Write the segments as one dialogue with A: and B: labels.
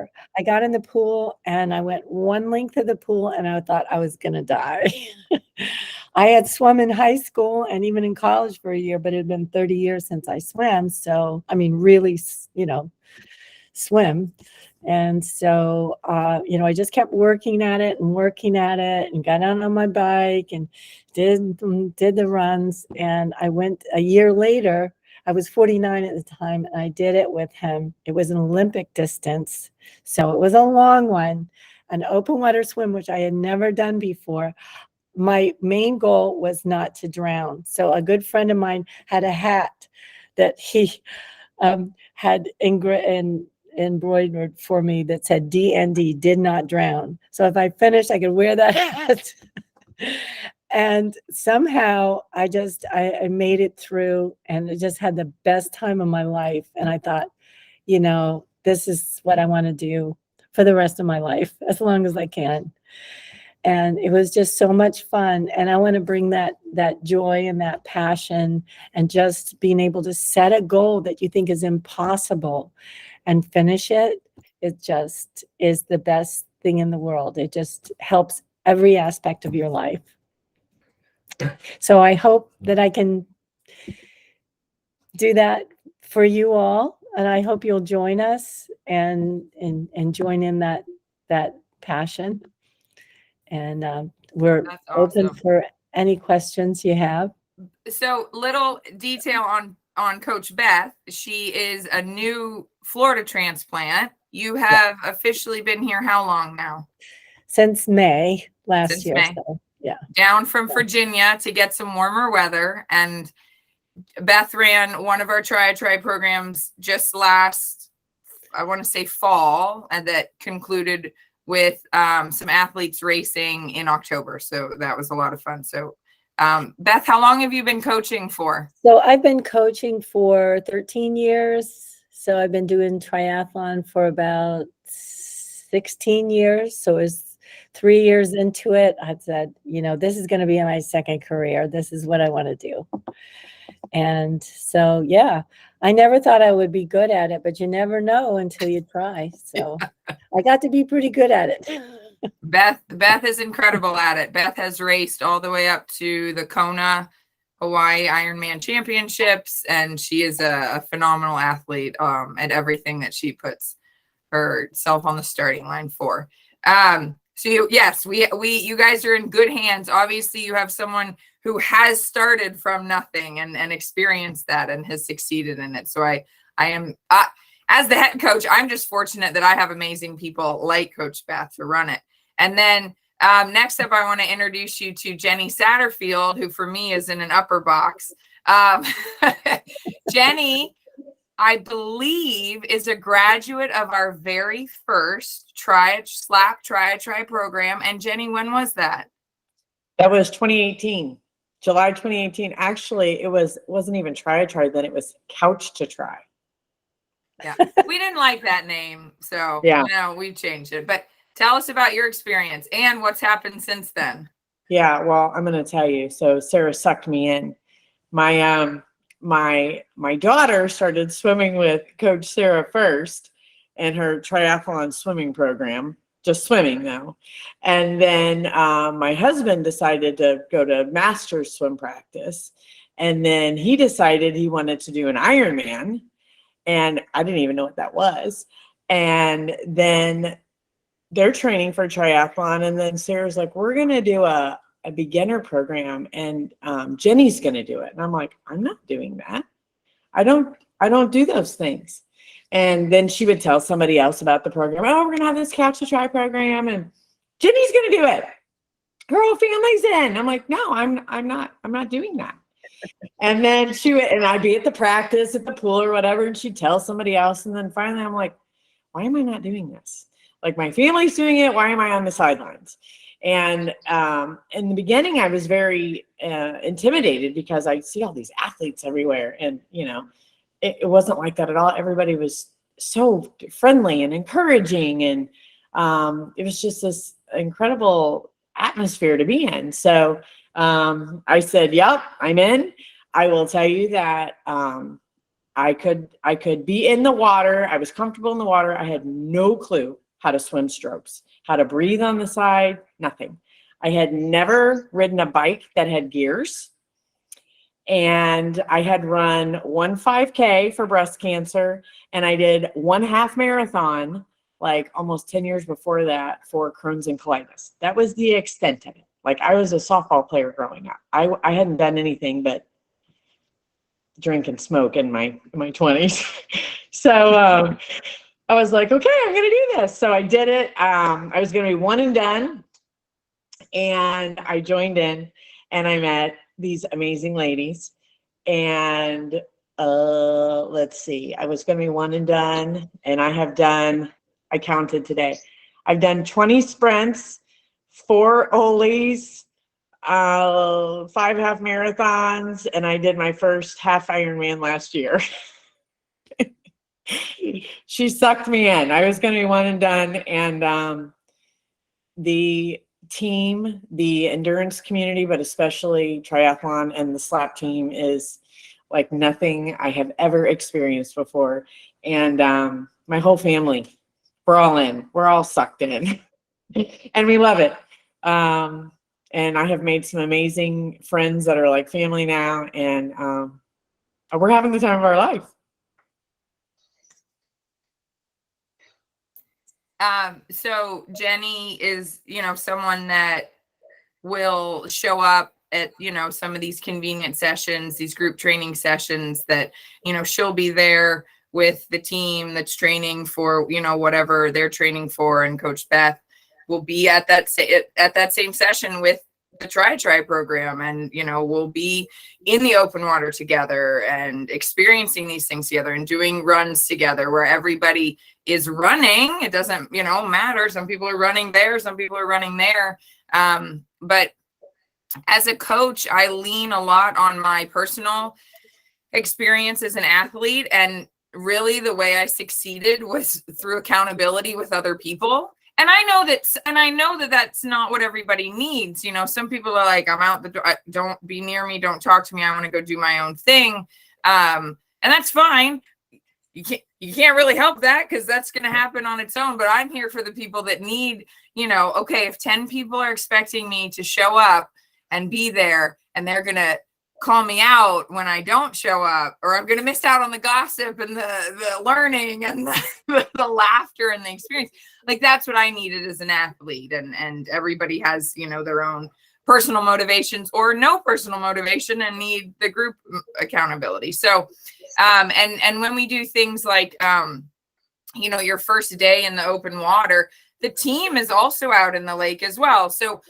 A: ever. I got in the pool and I went one length of the pool and I thought I was going to die. I had swum in high school and even in college for a year, but it had been 30 years since I swam. So, I mean, really, swim. And so, I just kept working at it and got out on my bike and did the runs. And I went a year later. I was 49 at the time, and I did it with him. It was an Olympic distance, so it was a long one, an open water swim, which I had never done before. My main goal was not to drown. So a good friend of mine had a hat that he had embroidered for me that said DND, did not drown. So if I finished, I could wear that hat. And somehow I made it through, and I just had the best time of my life. And I thought, this is what I want to do for the rest of my life, as long as I can. And it was just so much fun. And I want to bring that joy and that passion, and just being able to set a goal that you think is impossible and finish it. It just is the best thing in the world. It just helps every aspect of your life. So I hope that I can do that for you all. And I hope you'll join us and join in that passion. And we're open for any questions you have.
B: So, little detail on Coach Beth. She is a new Florida transplant. You have officially been here how long now?
A: Since May last year.
B: May.
A: So, yeah.
B: Down from Virginia to get some warmer weather. And Beth ran one of our Try programs just last, I want to say fall, and that concluded with some athletes racing in October. So that was a lot of fun. So Beth, how long have you been coaching for?
A: So I've been coaching for 13 years. So I've been doing triathlon for about 16 years. So it was 3 years into it. I said, this is going to be my second career. This is what I want to do. And so, yeah, I never thought I would be good at it, but you never know until you try. So I got to be pretty good at it.
B: Beth is incredible at it. Beth has raced all the way up to the Kona Hawaii Ironman Championships, and she is a phenomenal athlete at everything that she puts herself on the starting line for. So you guys are in good hands. Obviously, you have someone who has started from nothing and experienced that and has succeeded in it. So I am, as the head coach, I'm just fortunate that I have amazing people like Coach Beth to run it. And then next up, I want to introduce you to Jenny Satterfield, who for me is in an upper box. Jenny, I believe, is a graduate of our very first Try program. And Jenny, when was that?
C: That was 2018, July 2018. Actually, it wasn't even Try then. It was Couch to Try.
B: Yeah, we didn't like that name, so we changed it. But tell us about your experience and what's happened since then.
C: Yeah, well, I'm going to tell you. So Sarah sucked me in. My daughter started swimming with Coach Sarah first in her triathlon swimming program, just swimming though. And then my husband decided to go to master's swim practice. And then he decided he wanted to do an Ironman. And I didn't even know what that was. And then they're training for triathlon. And then Sarah's like, we're going to do a beginner program, and Jenny's going to do it. And I'm like, I'm not doing that. I don't do those things. And then she would tell somebody else about the program. Oh, we're going to have this Couch to Try program, and Jenny's going to do it. Her whole family's in. I'm like, no, I'm not doing that. And then and I'd be at the practice at the pool or whatever, and she'd tell somebody else. And then finally I'm like, why am I not doing this? Like, my family's doing it. Why am I on the sidelines? And in the beginning, I was very intimidated because I see all these athletes everywhere. And, it wasn't like that at all. Everybody was so friendly and encouraging. And it was just this incredible atmosphere to be in. So I said, yep, I'm in. I will tell you that I could be in the water. I was comfortable in the water. I had no clue how to swim strokes, how to breathe on the side, nothing. I had never ridden a bike that had gears. And I had run 1 5K for breast cancer, and I did 1 half marathon like almost 10 years before that for Crohn's and colitis. That was the extent of it. Like, I was a softball player growing up. I hadn't done anything but drink and smoke in my 20s. So I was like, okay, I'm going to do this. So I did it. I was going to be one and done. And I joined in, and I met these amazing ladies. And let's see, I was going to be one and done. And I counted today, I've done 20 sprints, 4 Olis, 5 half marathons, and I did my first half Ironman last year. She sucked me in. I was going to be one and done. And the team, the endurance community, but especially triathlon and the SLAP team, is like nothing I have ever experienced before. And my whole family, we're all in. We're all sucked in. And we love it. And I have made some amazing friends that are like family now. And we're having the time of our life.
B: So Jenny is, someone that will show up at, some of these convenient sessions, these group training sessions that, she'll be there with the team that's training for, whatever they're training for. And Coach Beth will be at that same session with the Tri program, and, we'll be in the open water together and experiencing these things together and doing runs together where everybody is running. It doesn't, matter. Some people are running there, some people are running there. But as a coach, I lean a lot on my personal experience as an athlete. And really the way I succeeded was through accountability with other people. And I know that that's not what everybody needs. Some people are like, I'm out the door. Don't be near me. Don't talk to me. I want to go do my own thing. And that's fine. You can't really help that because that's going to happen on its own. But I'm here for the people that need, okay, if 10 people are expecting me to show up and be there, and they're going to call me out when I don't show up, or I'm going to miss out on the gossip and the learning and the laughter and the experience. Like, that's what I needed as an athlete. And everybody has, their own personal motivations or no personal motivation and need the group accountability. So, and when we do things like, your first day in the open water, the team is also out in the lake as well. So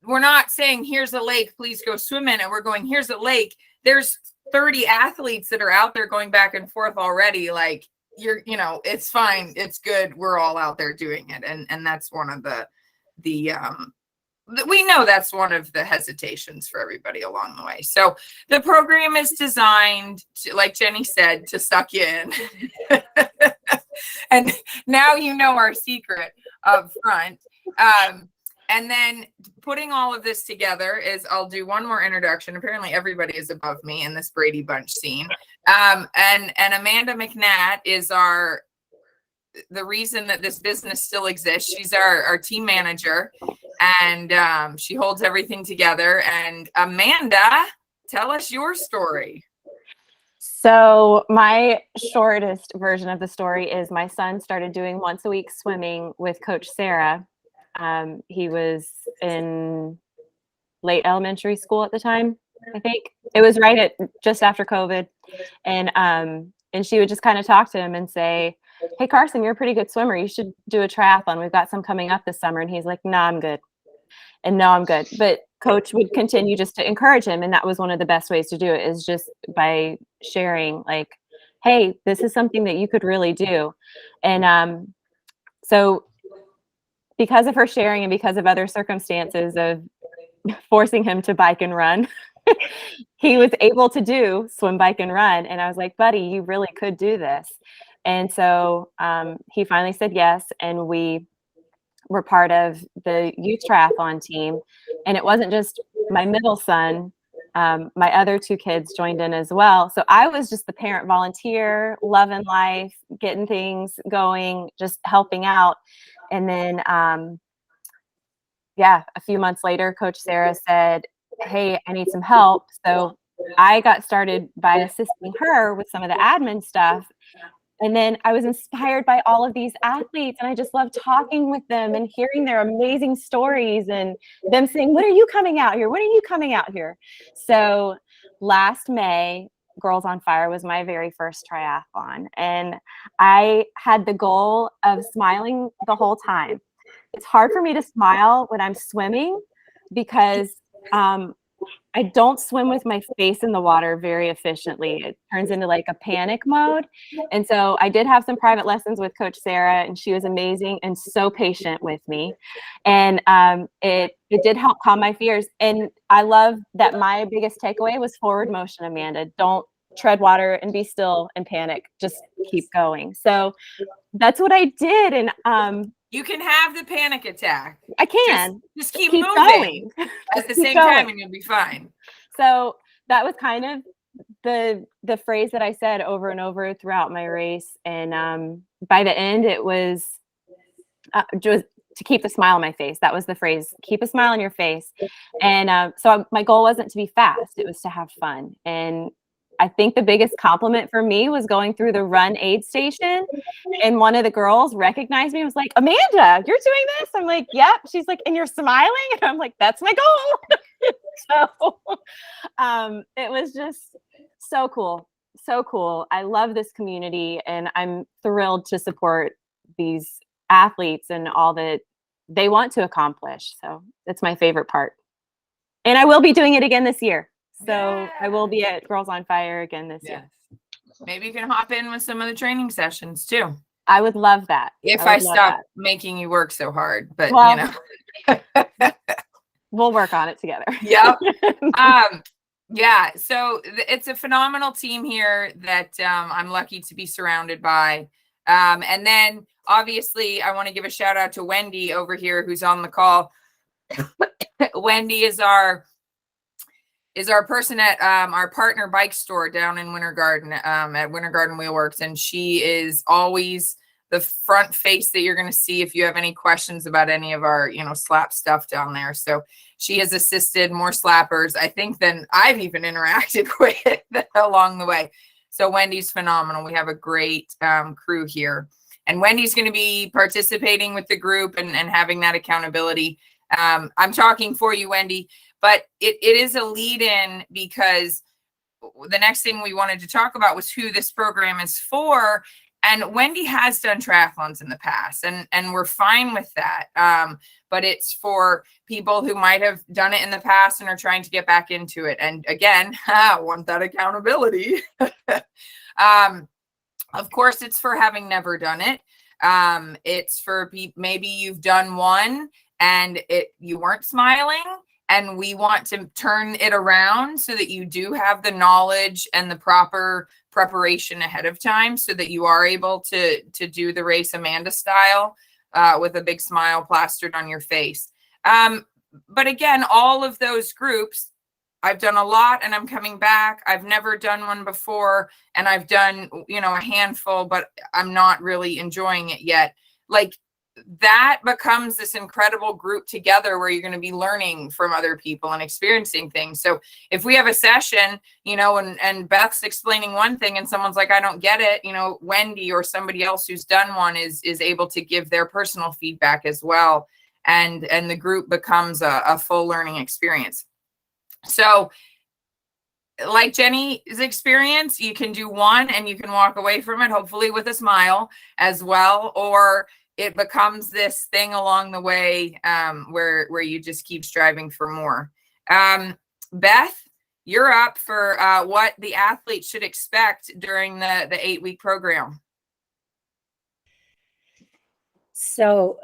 B: we're not saying, here's a lake, please go swim in it. We're going, here's a lake. There's 30 athletes that are out there going back and forth already. Like, it's fine. It's good. We're all out there doing it. And that's one of we know that's one of the hesitations for everybody along the way. So the program is designed to, like Jenny said, to suck you in. And now our secret up front. And then putting all of this together is, I'll do one more introduction. Apparently everybody is above me in this Brady Bunch scene. And Amanda McNatt is the reason that this business still exists. She's our team manager, and she holds everything together. And Amanda, tell us your story.
D: So my shortest version of the story is my son started doing once a week swimming with Coach Sarah. He was in late elementary school at the time, I think. It was just after COVID. And she would just kind of talk to him and say, hey, Carson, you're a pretty good swimmer. You should do a triathlon. We've got some coming up this summer. And he's like, no, I'm good. And no, I'm good. But Coach would continue just to encourage him. And that was one of the best ways to do it, is just by sharing, like, hey, this is something that you could really do. And so because of her sharing and because of other circumstances of forcing him to bike and run, he was able to do swim, bike, and run. And I was like, buddy, you really could do this. And so he finally said yes. And we were part of the youth triathlon team. And it wasn't just my middle son my other two kids joined in as well. So I was just the parent volunteer, loving life, getting things going, just helping out. And then, a few months later, Coach Sarah said, "Hey, I need some help." So I got started by assisting her with some of the admin stuff. And then I was inspired by all of these athletes, and I just love talking with them and hearing their amazing stories and them saying, "When are you coming out here? When are you coming out here?" So last May, Girls on Fire was my very first triathlon, and I had the goal of smiling the whole time. It's hard for me to smile when I'm swimming because I don't swim with my face in the water very efficiently. It turns into like a panic mode. And so I did have some private lessons with Coach Sarah, and she was amazing and so patient with me. And it did help calm my fears. And I love that my biggest takeaway was forward motion, Amanda. Don't tread water and be still and panic. Just keep going. So that's what I did. And
B: You can have the panic attack.
D: I can.
B: Just keep
D: Keep
B: moving
D: going.
B: at the
D: Keep
B: same
D: going.
B: time, and you'll be fine.
D: So that was kind of the phrase that I said over and over throughout my race. And by the end, it was just to keep the smile on my face. That was the phrase, keep a smile on your face. And so my goal wasn't to be fast. It was to have fun. And I think the biggest compliment for me was going through the run aid station, and one of the girls recognized me and was like, "Amanda, you're doing this?" I'm like, "Yep." She's like, "And you're smiling?" And I'm like, "That's my goal." So it was just so cool. So cool. I love this community, and I'm thrilled to support these athletes and all that they want to accomplish. So it's my favorite part. And I will be doing it again this year. So I will be at Girls on Fire again this year.
B: Maybe you can hop in with some of the training sessions too.
D: I would love that.
B: If
D: I
B: I
D: would love
B: stop
D: that.
B: making you work so hard, but
D: Well,
B: you know.
D: We'll work on it together.
B: Yep. Yeah. So it's a phenomenal team here that I'm lucky to be surrounded by. And then obviously I want to give a shout out to Wendy over here who's on the call. Wendy is our person at our partner bike store down in Winter Garden at Winter Garden Wheelworks, and she is always the front face that you're going to see if you have any questions about any of our slap stuff down there. So she has assisted more slappers, I think, than I've even interacted with along the way. So Wendy's phenomenal. We have a great crew here, and Wendy's going to be participating with the group and having that accountability. I'm talking for you, Wendy. But it is a lead in, because the next thing we wanted to talk about was who this program is for. And Wendy has done triathlons in the past, and we're fine with that. But it's for people who might have done it in the past and are trying to get back into it. And again, want that accountability. Of course, it's for having never done it. It's for maybe you've done one and you weren't smiling. And we want to turn it around so that you do have the knowledge and the proper preparation ahead of time so that you are able to do the race Amanda style with a big smile plastered on your face. But again, all of those groups, I've done a lot and I'm coming back. I've never done one before, and I've done, a handful, but I'm not really enjoying it yet. Like, that becomes this incredible group together where you're going to be learning from other people and experiencing things. So if we have a session, and Beth's explaining one thing and someone's like, "I don't get it," Wendy or somebody else who's done one is able to give their personal feedback as well. And the group becomes a full learning experience. So like Jenny's experience, you can do one and you can walk away from it, hopefully with a smile as well, or it becomes this thing along the way where you just keep striving for more. Beth, you're up for what the athlete should expect during the 8-week program.
A: So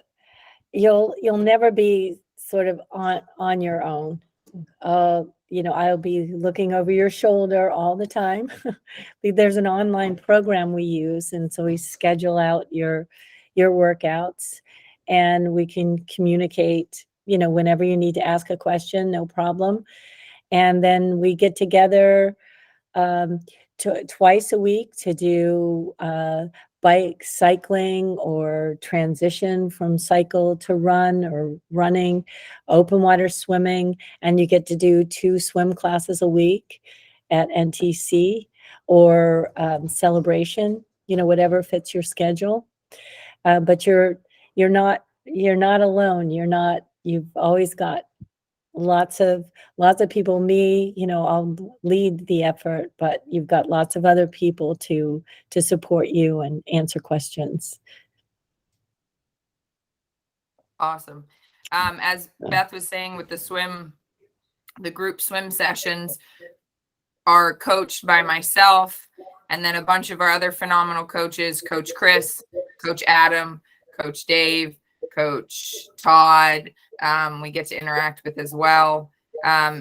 A: you'll never be sort of on your own. I'll be looking over your shoulder all the time. There's an online program we use, and so we schedule out your workouts, and we can communicate, whenever you need to ask a question, no problem. And then we get together twice a week to do bike cycling or transition from cycle to run or running, open water swimming, and you get to do 2 swim classes a week at NTC or celebration, whatever fits your schedule. But you're not alone. You've always got lots of people. I'll lead the effort, but you've got lots of other people to support you and answer questions.
B: Awesome. As Beth was saying, with the group swim sessions are coached by myself and then a bunch of our other phenomenal coaches, Coach Chris, Coach Adam, Coach Dave, Coach Todd, we get to interact with as well.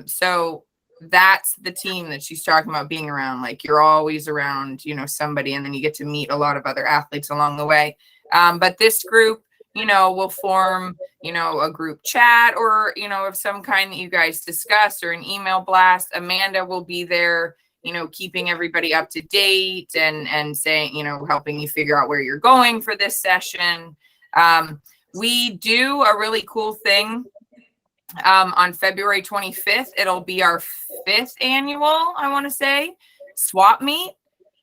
B: So that's the team that she's talking about being around. Like, you're always around, somebody, and then you get to meet a lot of other athletes along the way. But this group, will form, a group chat or, of some kind that you guys discuss, or an email blast. Amanda will be there, keeping everybody up to date and saying, helping you figure out where you're going for this session. We do a really cool thing on February 25th. It'll be our 5th annual, I want to say, swap meet.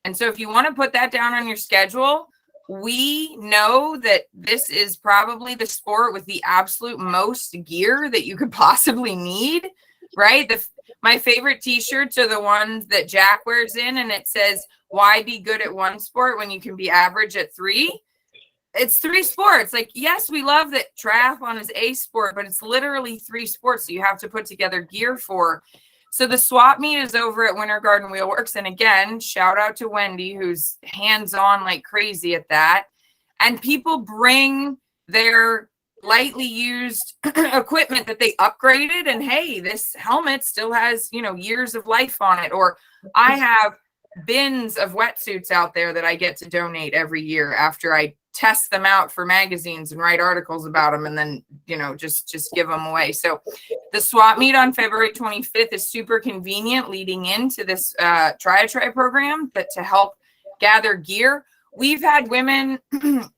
B: And so if you want to put that down on your schedule, we know that this is probably the sport with the absolute most gear that you could possibly need, right? My favorite t-shirts are the ones that Jack wears in, and it says, "Why be good at one sport when you can be average at 3?" It's 3 sports. Like, yes, we love that triathlon is a sport, but it's literally 3 sports that you have to put together gear for. So the swap meet is over at Winter Garden Wheelworks. And again, shout out to Wendy, who's hands-on like crazy at that. And people bring their lightly used equipment that they upgraded. And hey, this helmet still has, years of life on it. Or I have bins of wetsuits out there that I get to donate every year after I test them out for magazines and write articles about them, and then just give them away. So the swap meet on February 25th is super convenient leading into this Try program, that to help gather gear. We've had women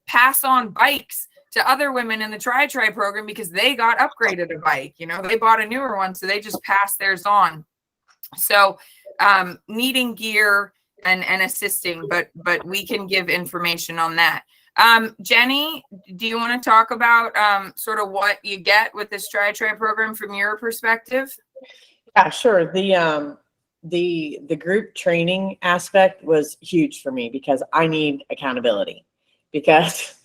B: pass on bikes to other women in the Try program because they got upgraded a bike. They bought a newer one, so they just passed theirs on. So needing gear and assisting, but we can give information on that. Jenny, do you want to talk about sort of what you get with this Try program from your perspective?
C: Yeah, sure. The group training aspect was huge for me because I need accountability, because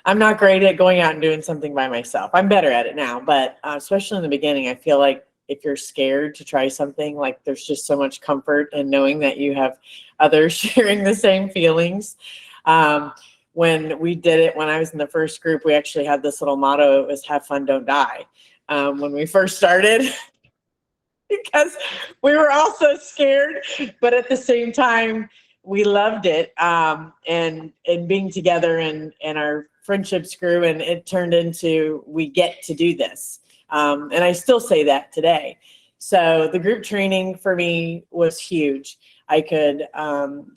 C: I'm not great at going out and doing something by myself. I'm better at it now, but especially in the beginning, I feel like if you're scared to try something, like, there's just so much comfort in knowing that you have others sharing the same feelings. When we did it, when I was in the first group, we actually had this little motto. It was "Have fun, don't die." When we first started, because we were all so scared, but at the same time, we loved it. And being together and our friendships grew, and it turned into, we get to do this. And I still say that today. So the group training for me was huge. I could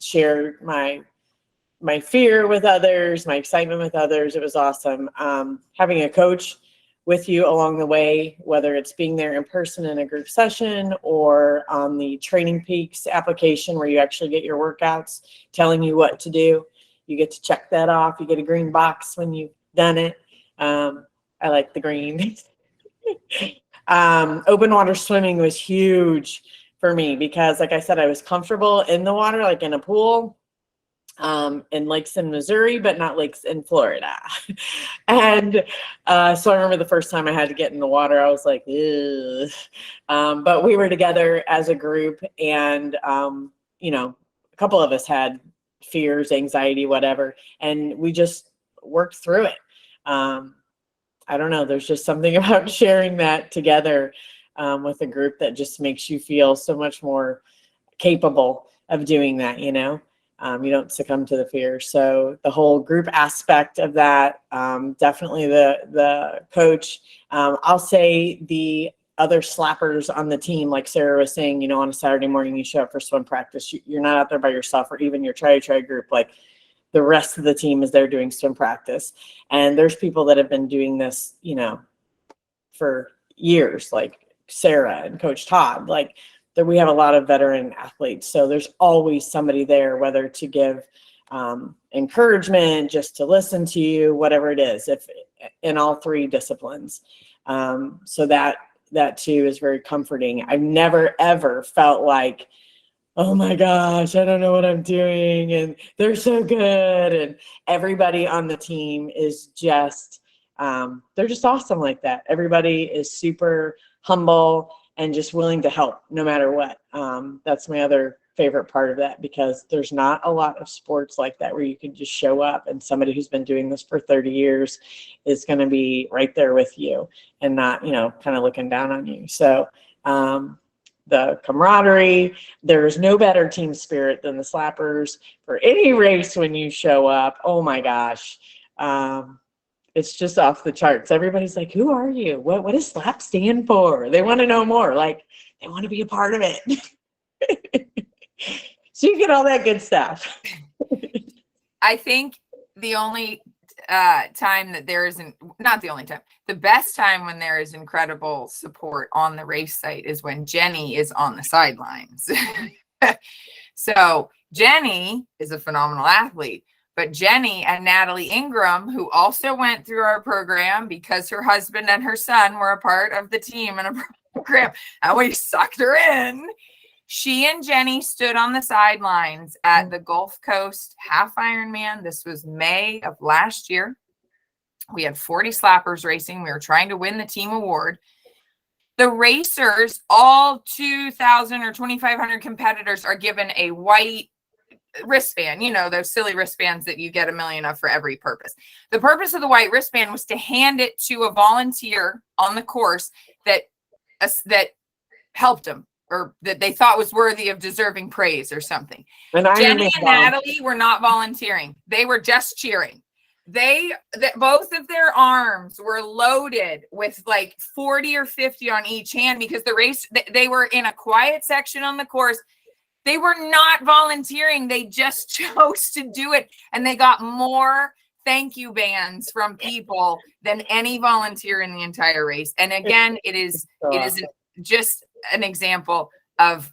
C: share my fear with others, my excitement with others. It was awesome. Having a coach with you along the way, whether it's being there in person in a group session or on the Training Peaks application where you actually get your workouts telling you what to do. You get to check that off. You get a green box when you've done it. I like the green. Open water swimming was huge for me because, like I said, I was comfortable in the water, like in a pool. In lakes in Missouri, but not lakes in Florida. And so I remember the first time I had to get in the water, I was like, ugh. But we were together as a group, and, a couple of us had fears, anxiety, whatever, and we just worked through it. I don't know, there's just something about sharing that together with a group that just makes you feel so much more capable of doing that, you don't succumb to the fear. So the whole group aspect of that, definitely the coach. I'll say the other slappers on the team, like Sarah was saying, you know, on a Saturday morning, you show up for swim practice. You're not out there by yourself, or even your try group. Like the rest of the team is there doing swim practice. And there's people that have been doing this, you know, for years, like Sarah and Coach Todd. Like that, we have a lot of veteran athletes. So there's always somebody there, whether to give encouragement, just to listen to you, whatever it is, if in all three disciplines. So that too is very comforting. I've never ever felt like, oh my gosh, I don't know what I'm doing, and they're so good, and everybody on the team is just they're just awesome like that. Everybody is super humble and just willing to help no matter what. That's my other favorite part of that, because there's not a lot of sports like that where you can just show up and somebody who's been doing this for 30 years is going to be right there with you and not, you know, kind of looking down on you. So the camaraderie, there's no better team spirit than the Slappers for any race. When you show up, oh my gosh, it's just off the charts. Everybody's like, who are you? What does SLAP stand for? They want to know more. Like, they want to be a part of it. So you get all that good stuff.
B: I think the only time that there isn't, not the only time, the best time when there is incredible support on the race site is when Jenny is on the sidelines. So Jenny is a phenomenal athlete, but Jenny and Natalie Ingram, who also went through our program because her husband and her son were a part of the team and a program, and we sucked her in. She and Jenny stood on the sidelines at the Gulf Coast Half Ironman. This was May of last year. We had 40 slappers racing. We were trying to win the team award. The racers, all 2,000 or 2,500 competitors, are given a white wristband, you know, those silly wristbands that you get a million of for every purpose. The purpose of the white wristband was to hand it to a volunteer on the course that helped them, or that they thought was worthy of deserving praise or something. Jenny and Natalie were not volunteering. They were just cheering. Both of their arms were loaded with like 40 or 50 on each hand, because the race, they were in a quiet section on the course. They were not volunteering. They just chose to do it. And they got more thank you bands from people than any volunteer in the entire race. And again, it is just an example of,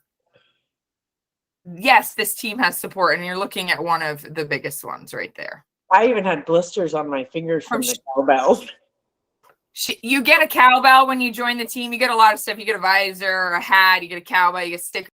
B: yes, this team has support, and you're looking at one of the biggest ones right there.
C: I even had blisters on my fingers from the cowbell.
B: You get a cowbell when you join the team. You get a lot of stuff. You get a visor, a hat, you get a cowbell, you get stickers.